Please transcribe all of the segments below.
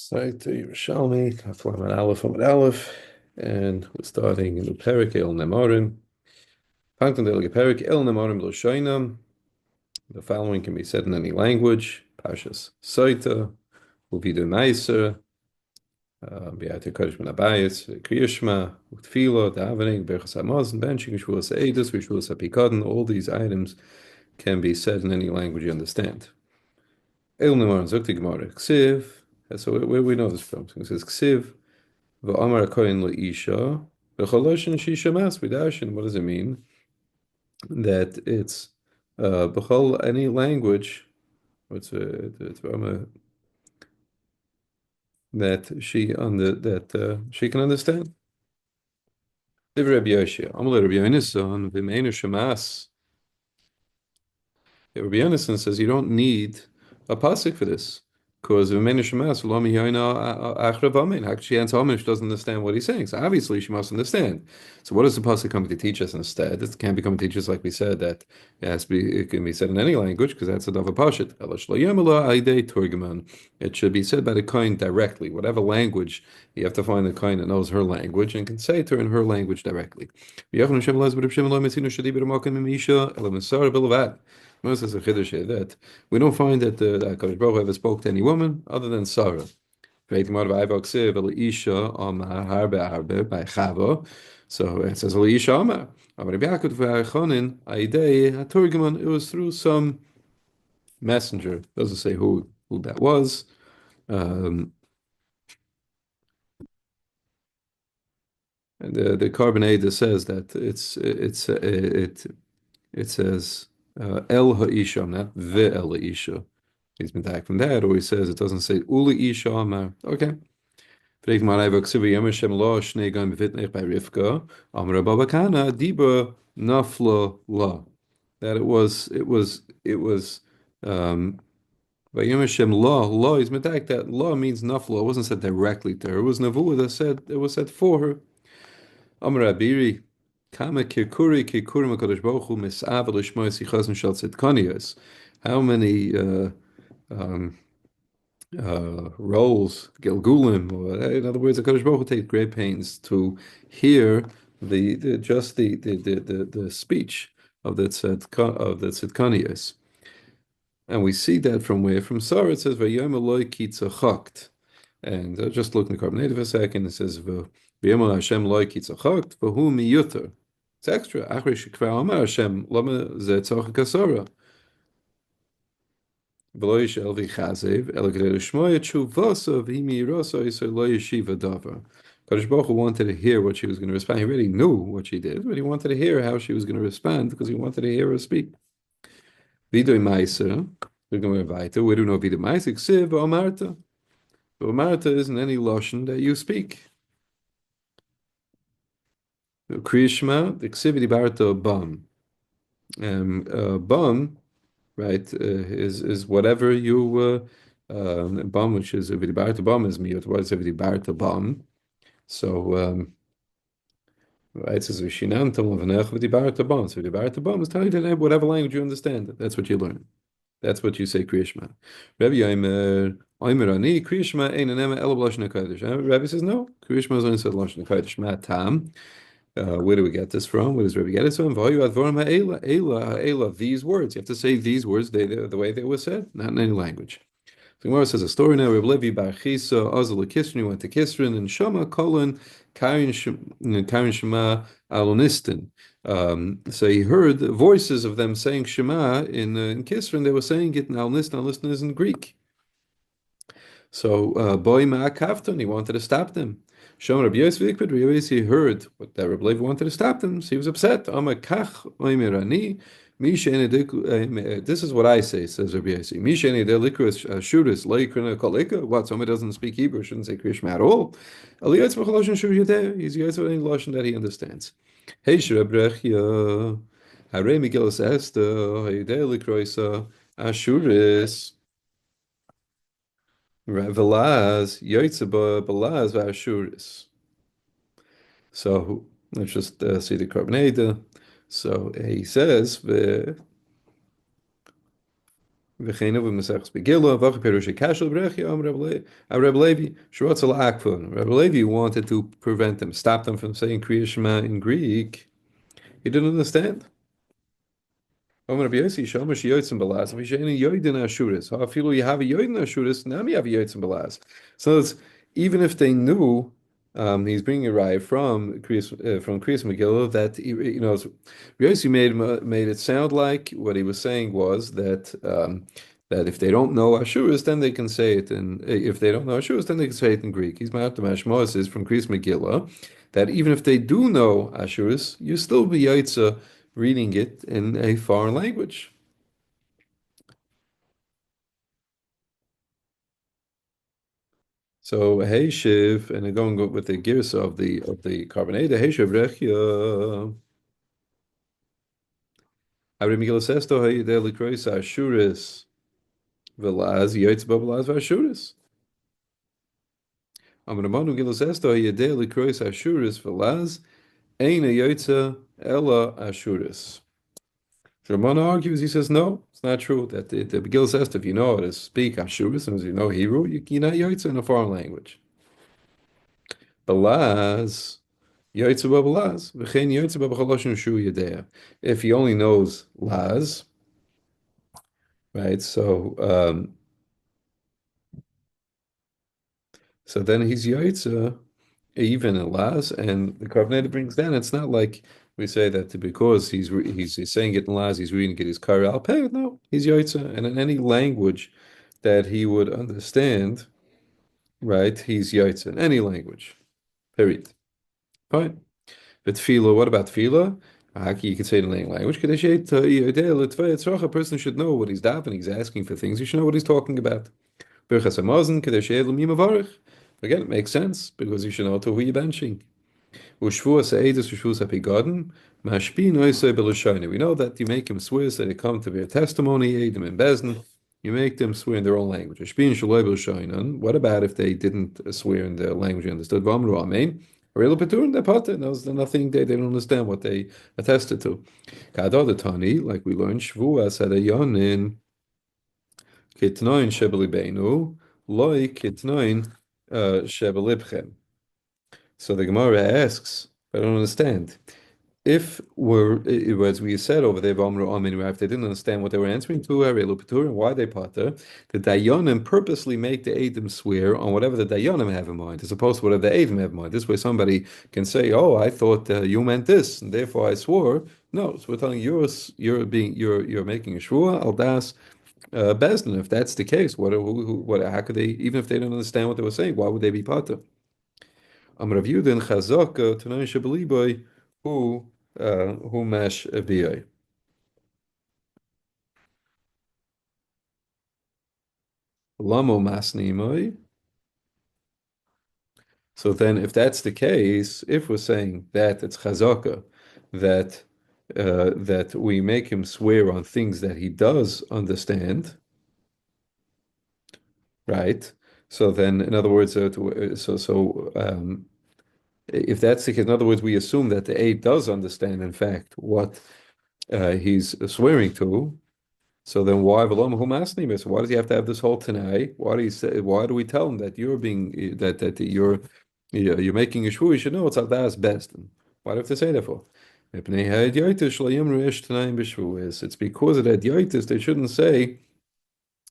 Site Yerushalmi, Daf Amud Aleph, and we're starting in the Perek El Nemorim. Pankton Delige Perek El Nemorim L'Shoinam. The following can be said in any language. Pashas Sotah, Uvidu Meiser, Beate Kodesh Ben Abayis, Kriyashma, Utfilo, Davening, Berchas Hamazon, Benching, Shvulas Eidus, Shvulas HaPikadon. All these items can be said in any language you understand. El Nemorim Zukti Gemara Ksiv. So where we know this from? So it says Ksiv. V'amar kohen leisha v'choloshin shisha mas b'dashin. What does it mean? That it's b'chol any language. What's that she can understand. Divrei Rabbi Yoshia. Amalei Rabbi Yonason v'meinu shemas. Rabbi Yonason says you don't need a pasuk for this. Because how can she answer Homem? She doesn't understand what he's saying. So obviously she must understand. So what does the pasuk come to teach us instead? It can't become to teach us like we said that it can be said in any language because that's a davar pashut. It should be said by the kohen directly. Whatever language you have to find the kohen that knows her language and can say to her in her language directly. Moses says a chiddush that we don't find that HaKadosh Baruch Hu ever spoke to any woman other than Sarah. So it says Elisha Amar. It was through some messenger. Doesn't say who that was. And the Carbonade says that it says El Ha'isha, not the El Ha'isha. He's been back from that, or he says it doesn't say Uli Isha Amar. Okay. Fragt mal einfach Ksiva Yom Hashem Lo Shnei Goyim B'Vitnech by Rivka Amar Baba Kana Diba Nafla La. That it was by Yom Hashem La is medak that La means Nafla. It wasn't said directly to her. It was Nevuah that said it was said for her. Amar Abiri Kama Kirkuri Makadosh Baruch Hu Misav L'Shmoy Sichas Mishal Tzidkanios. How many roles, Gilgulim, or in other words, the Kadosh Baruch Hu takes great pains to hear the speech of the tzidkanios, and we see that from where? From Sarah it says Vayom Eloi ki tzachakt, and just look in the carbonate for a second. It says Vayom Hashem Eloi ki tzachakt v'hu miyuter. It's extra. Achri shekvar Amar Hashem lama ze tzachak Sarah. Kadosh Baruch Hu wanted to hear what she was going to respond. He already knew what she did, but he wanted to hear how she was going to respond because he wanted to hear her speak. Vidoy Meiser, we're going to weiter. We don't know Vidoy Meiser. Ksiv Omarta. Omarta isn't any lotion that you speak. Kriyishma, the Ksiv Dibarta Bam. Bam, right, is whatever you bam, which is vidibarta bam is miyot. What is vidibarta bam? So right, it says vishinan tam levanech vidibarta bam. So vidibarta bam is telling you that whatever language you understand, that's what you learn. That's what you say kriyishma. Rabbi Yomer ani kriyishma ein anema ela b'lashon hakodesh. Rabbi says no, kriyishma is only said lashon hakodesh. Ma tam. Where do we get this from? Where does Rabbi get it from? These words. You have to say these words the way they were said, not in any language. The Gemara says a story now. Rabbi Levi bar Chisa Azal Kisrin went to Kisrin and Shama Kolon Karin Shema Alonistin. So he heard voices of them saying Shema in Kisrin. They were saying it in Alonistin. Alonistin is in Greek. So Boy Ma'akavton, he wanted to stop them. Shom Rabbi Yosef Rabbi Yosef heard what that Rabbi Levi wanted to stop them, so he was upset. This is what I say, says Rabbi Yosef. What? Somebody doesn't speak Hebrew, shouldn't say Krishma at all. He's Yosef any lashon that he understands. Hey, Shrebrechia, Hare Miguelas Esther, Hayidei Likroisa, Ashuris. Velaz Yotzeba Belaz Vashuris. So let's just see the Carbonada. So he says V'chein over Masechus Begillah, Vacha Perush Kashel Brechi, Reb Levi, Shrotzal Akfun. Reb Levi wanted to prevent them, stop them from saying Kriya Shema in Greek. He didn't understand. Omer Rabbi Yossi, Shomer Sheyotzim Belaz, V'sheini Yoidin Ashuris. Hafilu Yehavi Yoidin Ashuris, Nami Yavi Yotzim Belaz. So it's, even if they knew, he's bringing a raya from Kriyas Megillah that Rabbi Yossi made it sound like what he was saying was that if they don't know Ashuris, then they can say it if they don't know Ashuris, then they can say it in Greek. He's Ma'at Mashmos is from Kriyas Megillah that even if they do know Ashuris, you still be Yaitza reading it in a foreign language. So hey shiv, and going with the gears of the carbonate, hey shiv rechia. Abri Miguel Sesto hey de likrois ashuris velaz yoitz babalaz ashuris. Amramanu Miguel Sesto hey de likrois ashuris velaz eina yoitza ella ashuris. Ramana argues, he says, no, it's not true. That the Megillah says if you know how to speak Ashuris, and as you know Hebrew, you're not Yoitza in a foreign language. Balaz, Yoitza Balaz, V'chein Yoitza B'chaloshin Shu Yedea. If he only knows Laz, right? So then he's Yoitza even in Laz, and the Carbonator brings down. It's not like we say that because he's saying it in Laz, he's reading it his Kari Al Peh. No, he's Yoitza, and in any language that he would understand, right? He's Yoitza in any language. Period. Fine. But tefillah, what about tefillah? You could say it in any language. A person should know what he's davening. He's asking for things. He should know what he's talking about. Again, it makes sense because you should know to who you're benching. We know that you make him swear so they come to their testimony, Eidim and Bezdin. You make them swear in their own language. What about if they didn't swear in the language they understood? There's nothing they don't understand what they attested to. Like we learned, Shvua Sadayonin Kitnoin Shebelibenu, Loi Kitnoin Shebelibchem. So the Gemara asks, I don't understand. If as we said over there, if they didn't understand what they were answering to, and why they potter, the Dayanim purposely make the Eidim swear on whatever the Dayanim have in mind, as opposed to whatever the Eidim have in mind. This way, somebody can say, "Oh, I thought you meant this, and therefore I swore." No, so we're telling you you're making a shvua al das bezdin. If that's the case, how could they, even if they didn't understand what they were saying, why would they be potter? Amar Rav Yudin Chazaka Tanoi Shabaliboy who mash vi. Lamo masnimoi. So then, if that's the case, if we're saying that it's chazaka, that that we make him swear on things that he does understand, right? So then, in other words, if that's the case, in other words, we assume that the aide does understand, in fact, what he's swearing to. So then why V'lo Hu Masnim? So why does he have to have this whole Tanai? Why do you say? Why do we tell him that you're being that you're making a shvu? You should know it's Aldas best. And why do you have to say that for? It's because of that yoitis they shouldn't say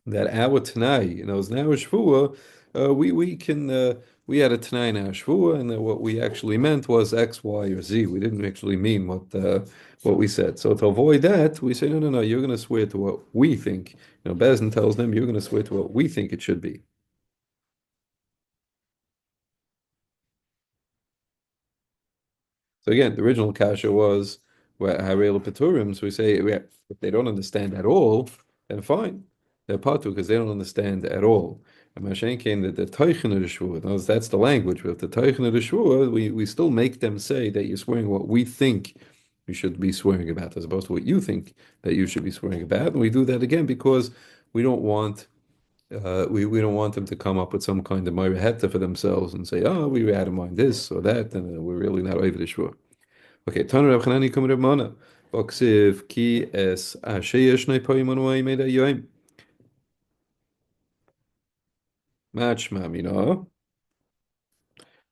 that our Tanai, is now a shvua. We had a Tanai in our shvua, and what we actually meant was X, Y, or Z. We didn't actually mean what we said. So to avoid that, we say, no, you're going to swear to what we think. Bezin tells them you're going to swear to what we think it should be. So again, the original kasha was Harei Paturim. So we say if they don't understand at all, then fine. They're patu because they don't understand at all. And Mashen came that the Teichen of the Shvua, that's the language, but the Teichen of the Shvua, we still make them say that you're swearing what we think you should be swearing about, as opposed to what you think that you should be swearing about. And we do that again because we don't want we don't want them to come up with some kind of Heta for themselves and say, oh, we had in mind this or that, and we're really not over the Shvua. Okay, Tanu Rav Chanani Kum Rav Mana. Boksiv ki es asheyesh nei poim anu made a yoim. Matchmam,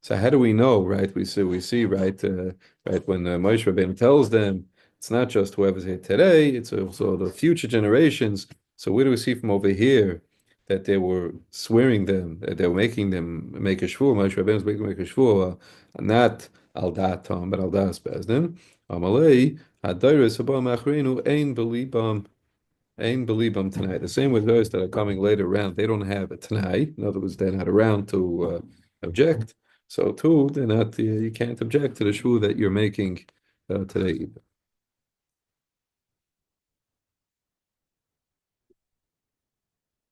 So how do we know, right? We see, right, right when Moshe Rabbeinu tells them it's not just whoever's here today; it's also the future generations. So where do we see from over here that they were swearing them, that they were making them make a shvur? Moshe Rabbeinu was making them make a shvur, not al datam, but al das bezdin. Amalei hadayres haba machrenu ein belibam. Ain belibam tonight. The same with those that are coming later around. They don't have a tonight. In other words, they're not around to object. So too, they're not. You can't object to the shvu that you're making today.